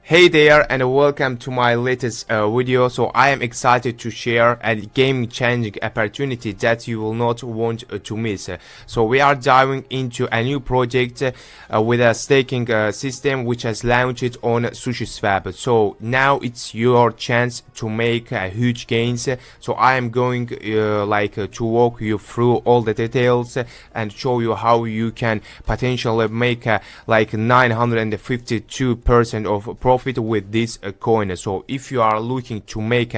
Hey there and welcome to my latest video. So I am excited to share a game-changing opportunity that you will not want to miss. So we are diving into a new project with a staking system which has launched on Sushi Swap. So now it's your chance to make huge gains. So I am going to walk you through all the details and show you how you can potentially make like 952% of profit with this coin. So if you are looking to make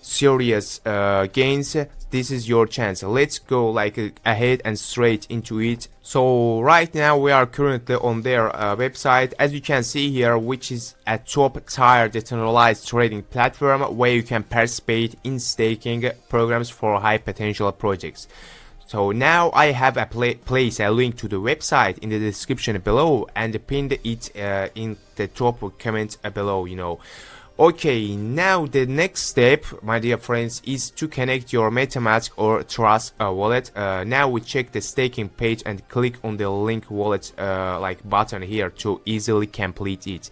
serious gains, this is your chance. Let's go ahead and straight into it. So right now we are currently on their website, as you can see here, which is a top tier decentralized trading platform where you can participate in staking programs for high potential projects. So now I have placed a link to the website in the description below and pinned it in the top comment below, Okay, now the next step, my dear friends, is to connect your MetaMask or Trust wallet. Now we check the staking page and click on the link wallet button here to easily complete it.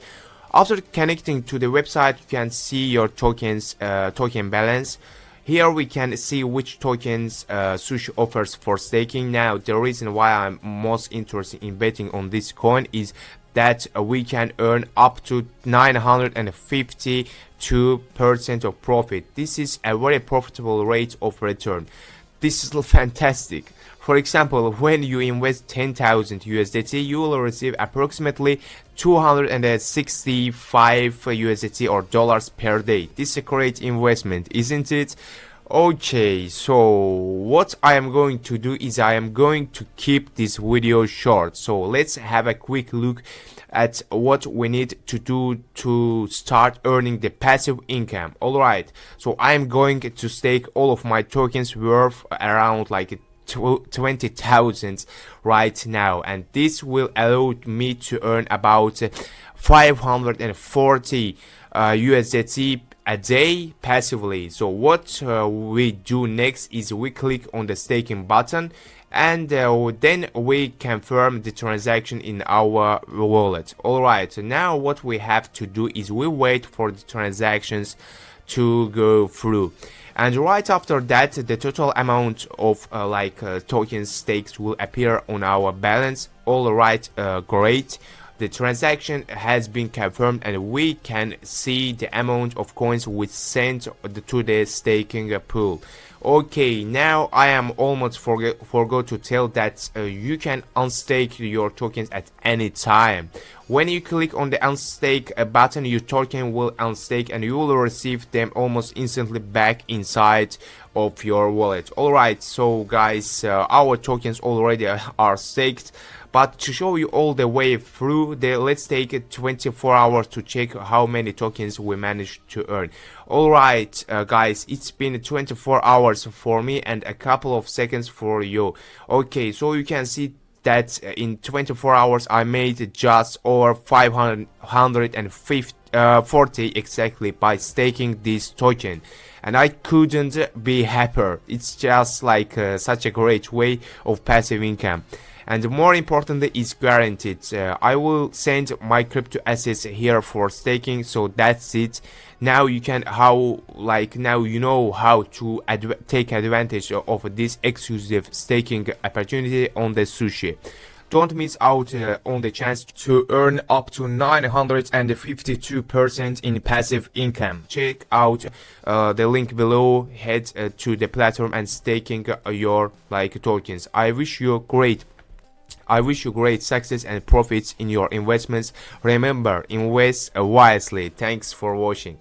After connecting to the website, you can see your tokens token balance. Here we can see which tokens Sushi offers for staking. Now the reason why I'm most interested in betting on this coin is that we can earn up to 952% of profit. This is a very profitable rate of return. This is fantastic. For example, when you invest 10,000 USDT, you will receive approximately 265 USDT or dollars per day. This is a great investment, isn't it? Okay, so what I am going to do is I am going to keep this video short. So let's have a quick look at what we need to do to start earning the passive income. Alright, so I am going to stake all of my tokens worth around 20,000 right now, and this will allow me to earn about 540 USDT a day passively. So what we do next is we click on the staking button and then we confirm the transaction in our wallet. Alright, so now what we have to do is we wait for the transactions to go through, and right after that the total amount of tokens staked will appear on our balance. Alright, great. The transaction has been confirmed and we can see the amount of coins we sent to the staking pool. Okay, now I am almost forgot to tell that you can unstake your tokens at any time. When you click on the unstake button, your token will unstake and you will receive them almost instantly back inside of your wallet. Alright, so guys, our tokens already are staked. But to show you all the way through, let's take 24 hours to check how many tokens we managed to earn. Alright, guys, it's been 24 hours for me and a couple of seconds for you. Okay, so you can see that in 24 hours I made just over 540 exactly by staking this token. And I couldn't be happier. It's just such a great way of passive income. And more importantly, it's guaranteed. I will send my crypto assets here for staking, so that's it. Now you can now you know how to take advantage of this exclusive staking opportunity on the Sushi. Don't miss out on the chance to earn up to 952% in passive income. Check out the link below, head to the platform and staking your tokens. I wish you great success and profits in your investments. Remember, invest wisely. Thanks for watching.